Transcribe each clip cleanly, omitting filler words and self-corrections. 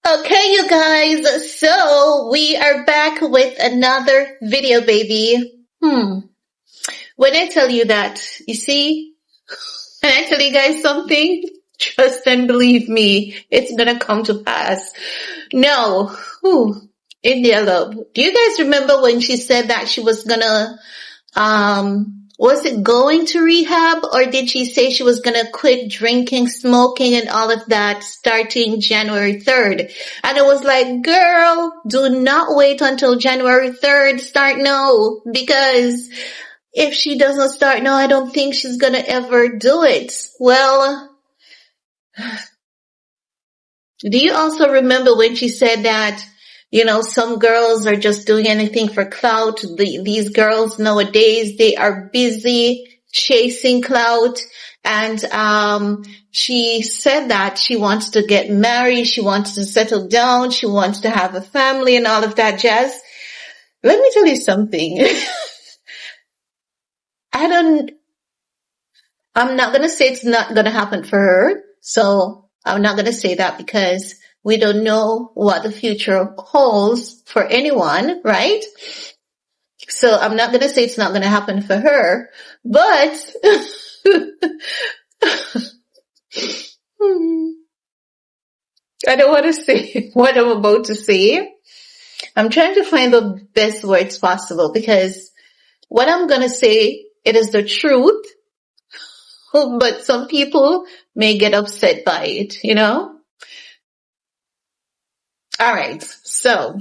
Okay, you guys, so we are back with another video, baby. When I tell you that, you see, when I tell you guys something, trust and believe me, it's gonna come to pass. No, India Love. Do you guys remember when she said that she was gonna was it going to rehab, or did she say she was going to quit drinking, smoking, and all of that starting January 3rd? And I was like, girl, do not wait until January 3rd. Start now. Because if she doesn't start now, I don't think she's going to ever do it. Well, do you also remember when she said that, some girls are just doing anything for clout? These girls nowadays, they are busy chasing clout. And she said that she wants to get married, she wants to settle down, she wants to have a family and all of that jazz. Let me tell you something. I'm not going to say it's not going to happen for her. So I'm not going to say that because we don't know what the future holds for anyone, right? So I'm not going to say it's not going to happen for her, but I don't want to say what I'm about to say. I'm trying to find the best words possible because what I'm going to say, it is the truth, but some people may get upset by it, All right, so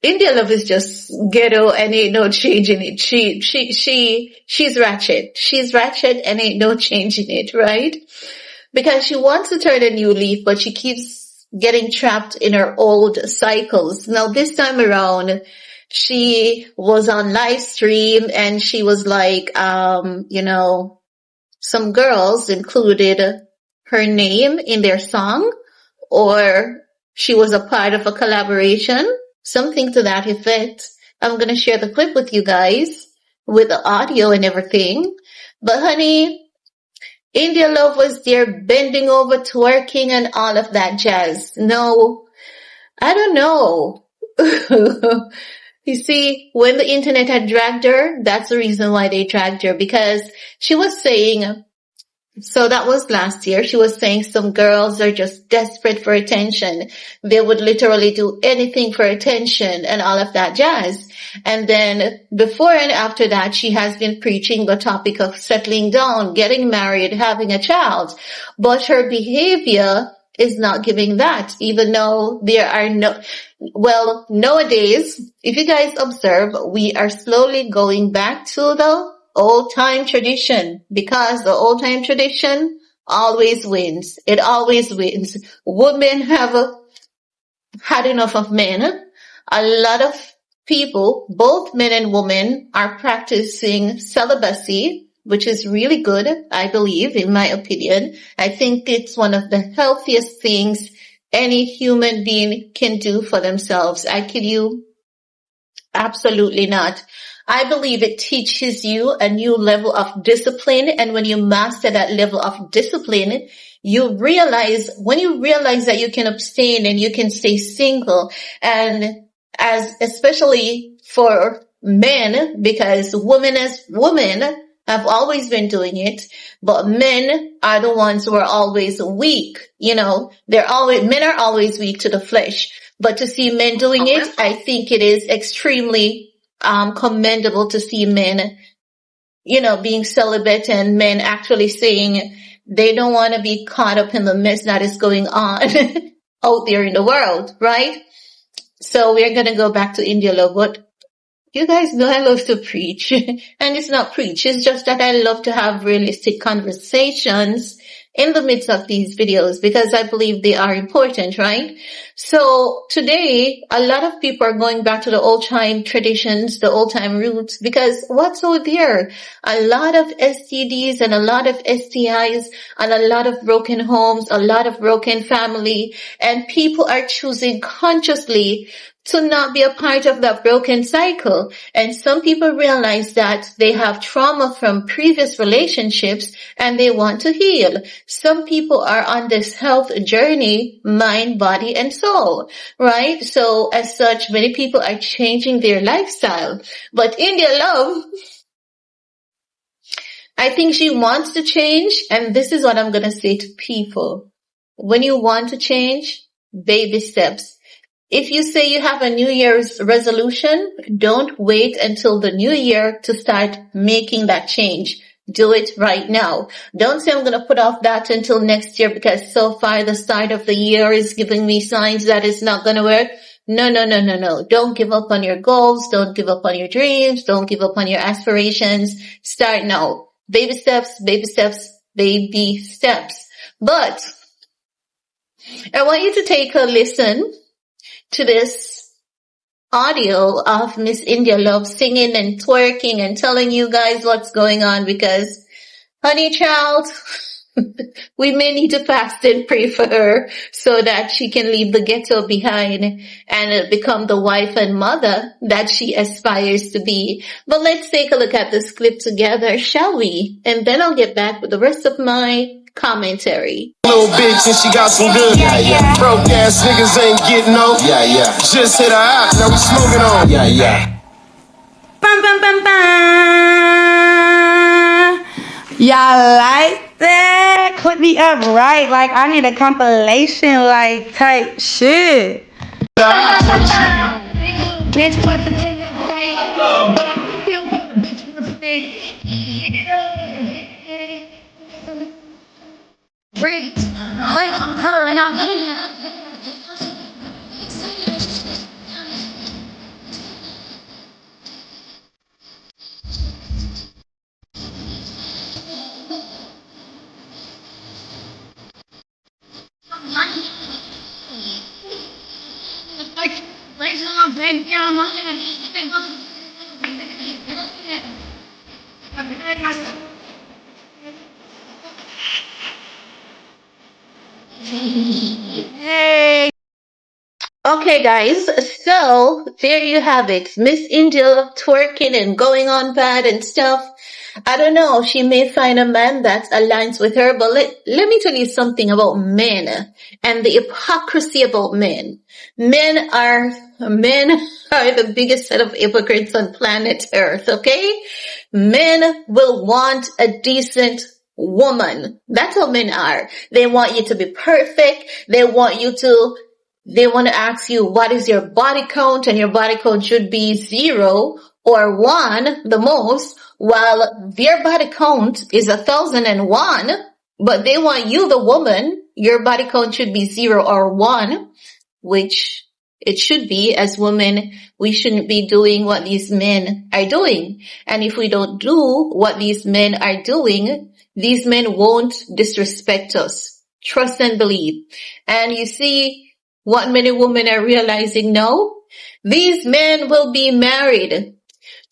India Love is just ghetto and ain't no change in it. She's ratchet. She's ratchet and ain't no change in it, right? Because she wants to turn a new leaf, but she keeps getting trapped in her old cycles. Now this time around, she was on live stream and she was like, some girls included her name in their song, or she was a part of a collaboration, something to that effect. I'm going to share the clip with you guys with the audio and everything. But honey, India Love was there bending over, twerking and all of that jazz. No, I don't know. You see, when the internet had dragged her, that's the reason why they dragged her, because she was saying, so that was last year, she was saying some girls are just desperate for attention. They would literally do anything for attention and all of that jazz. And then before and after that, she has been preaching the topic of settling down, getting married, having a child. But her behavior is not giving that, even though there are nowadays, if you guys observe, we are slowly going back to the old-time tradition, because the old-time tradition always wins. It always wins. Women have had enough of men. A lot of people, both men and women, are practicing celibacy, which is really good, I believe, in my opinion. I think it's one of the healthiest things any human being can do for themselves. I kid you, absolutely not. I believe it teaches you a new level of discipline. And when you master that level of discipline, you realize that you can abstain and you can stay single. And especially for men, because women have always been doing it, but men are the ones who are always weak. Men are always weak to the flesh. But to see men doing it, I think it is extremely commendable to see men, being celibate, and men actually saying they don't want to be caught up in the mess that is going on out there in the world, right? So we're going to go back to India Love. But you guys know I love to preach, and it's not preach. It's just that I love to have realistic conversations in the midst of these videos because I believe they are important, right? So today, a lot of people are going back to the old-time traditions, the old-time roots, because what's over there? A lot of STDs and a lot of STIs and a lot of broken homes, a lot of broken family, and people are choosing consciously to not be a part of that broken cycle. And some people realize that they have trauma from previous relationships and they want to heal. Some people are on this health journey, mind, body, and soul, right? So as such, many people are changing their lifestyle. But India Love, I think she wants to change. And this is what I'm going to say to people. When you want to change, baby steps. If you say you have a New Year's resolution, don't wait until the new year to start making that change. Do it right now. Don't say I'm going to put off that until next year because so far the start of the year is giving me signs that it's not going to work. No. Don't give up on your goals. Don't give up on your dreams. Don't give up on your aspirations. Start now. Baby steps, baby steps, baby steps. But I want you to take a listen to this audio of Miss India Love singing and twerking and telling you guys what's going on because, honey child, we may need to fast and pray for her so that she can leave the ghetto behind and become the wife and mother that she aspires to be. But let's take a look at this clip together, shall we? And then I'll get back with the rest of my commentary. Little bitch and she got some good. Yeah. Broke ass niggas ain't getting no. Yeah. Just hit her out, now we smoking on. Yeah. Bum, bum, bum, bum. Y'all like that? Put me up right. Like I need a compilation like type shit. Bitch, what the Hey. Okay, guys, so there you have it. Miss India twerking and going on bad and stuff. I don't know. She may find a man that aligns with her, but let me tell you something about men and the hypocrisy about men. Men are the biggest set of hypocrites on planet Earth, okay? Men will want a decent woman. That's how men are. They want you to be perfect. They want to ask you, what is your body count? And your body count should be 0 or 1, the most, while their body count is 1,001, but they want you, the woman, your body count should be 0 or 1, which it should be. As women, we shouldn't be doing what these men are doing. And if we don't do what these men are doing, these men won't disrespect us. Trust and believe. And you see, what many women are realizing now? These men will be married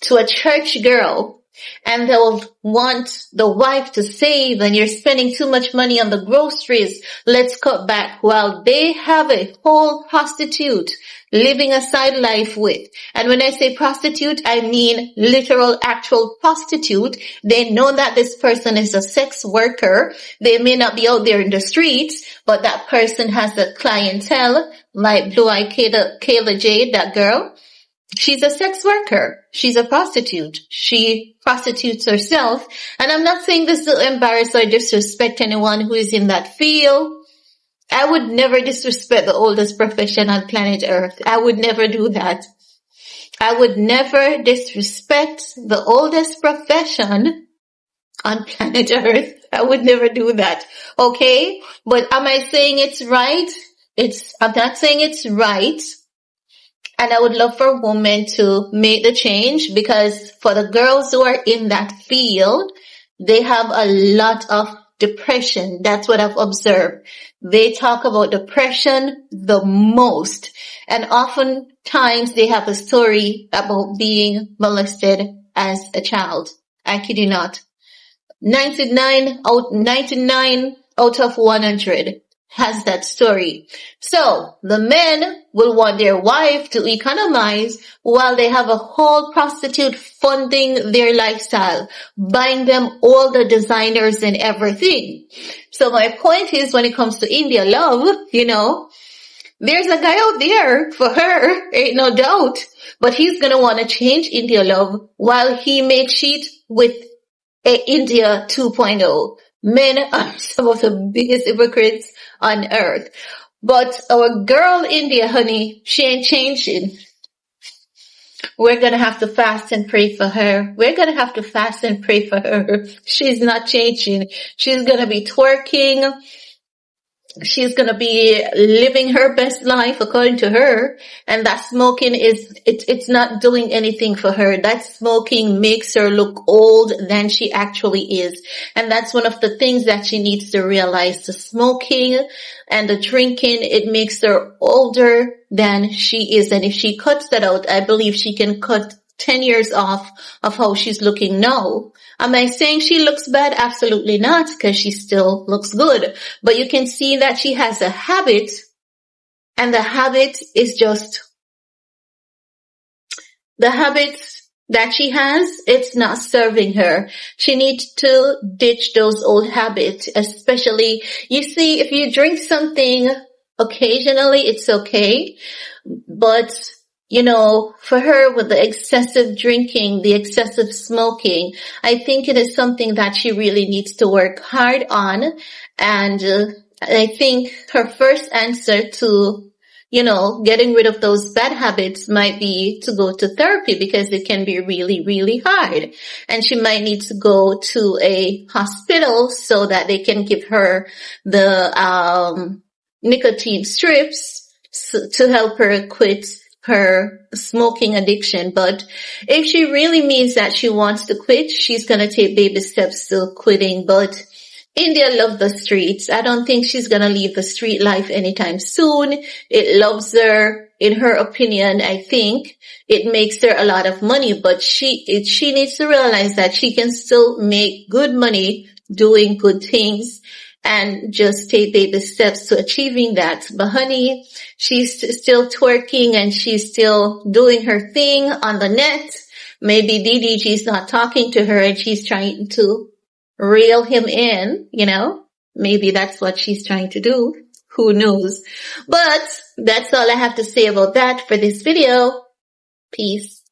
to a church girl and they'll want the wife to save, and you're spending too much money on the groceries. Let's cut back, while they have a whole prostitute living a side life with. And when I say prostitute, I mean literal actual prostitute. They know that this person is a sex worker. They may not be out there in the streets, but that person has a clientele like Blue Eye Kayla Jade, that girl. She's a sex worker. She's a prostitute. She prostitutes herself. And I'm not saying this to embarrass or disrespect anyone who is in that field. I would never disrespect the oldest profession on planet Earth. I would never do that. I would never disrespect the oldest profession on planet Earth. I would never do that. Okay? But am I saying it's right? I'm not saying it's right. And I would love for women to make the change, because for the girls who are in that field, they have a lot of depression. That's what I've observed. They talk about depression the most. And oftentimes they have a story about being molested as a child. I kid you not. 99 out of 100 has that story. So the men will want their wife to economize while they have a whole prostitute funding their lifestyle, buying them all the designers and everything. So my point is, when it comes to India love, there's a guy out there for her, ain't no doubt. But he's gonna want to change India love while he may cheat with India 2.0. Men are some of the biggest hypocrites on earth. But our girl India, honey, she ain't changing. We're gonna have to fast and pray for her. We're gonna have to fast and pray for her. She's not changing. She's gonna be twerking. She's gonna be living her best life according to her, and that smoking it's not doing anything for her. That smoking makes her look old than she actually is. And that's one of the things that she needs to realize. The smoking and the drinking, it makes her older than she is. And if she cuts that out, I believe she can cut 10 years off of how she's looking now. Am I saying she looks bad? Absolutely not, because she still looks good. But you can see that she has a habit, and the habit is just, the habits that she has, it's not serving her. She needs to ditch those old habits, especially, you see, if you drink something occasionally, it's okay. But for her, with the excessive drinking, the excessive smoking, I think it is something that she really needs to work hard on. And I think her first answer to, getting rid of those bad habits might be to go to therapy, because it can be really, really hard. And she might need to go to a hospital so that they can give her the nicotine strips to help her quit her smoking addiction. But if she really means that she wants to quit, she's going to take baby steps to quitting. But India loves the streets. I don't think she's going to leave the street life anytime soon. It loves her. In her opinion, I think it makes her a lot of money, but she needs to realize that she can still make good money doing good things, and just take baby steps to achieving that. But honey, she's still twerking and she's still doing her thing on the net. Maybe DDG's not talking to her and she's trying to reel him in, Maybe that's what she's trying to do. Who knows? But that's all I have to say about that for this video. Peace.